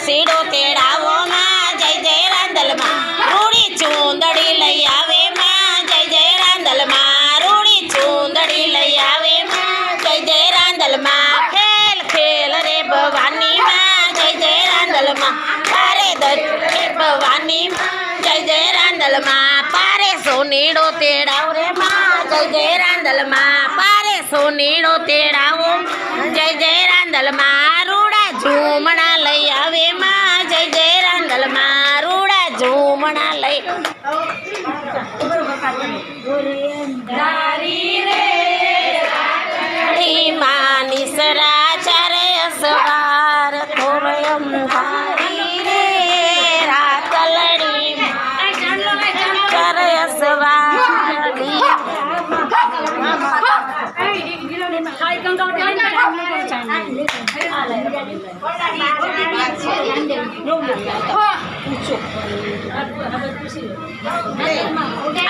सीड़ो तेड़ावो मां जय जय रांदल मां रूड़ी चूंदड़ी लई आवे मां जय जय रांदल मां रूड़ी चूंदड़ी लई आवे मां जय जय रांदल मां खेल खेल रे भवानी मां जय जय रांदल मां पारे दे भवानी मां जय जय रांदल मां पारे सोनीड़ो तेड़ाव रे मां जय जय रांदल मां पारे सोनीड़ो तेड़ावो जय जय रांदल मां रूड़ा झूमणा लई आवे मां जय जय रांदल मां रूड़ा झूमणा लई मां निसरा चारे असवार थोरयम धारी रे रातलड़ी चारे असवार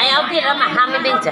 Ayo kira mah kami benci.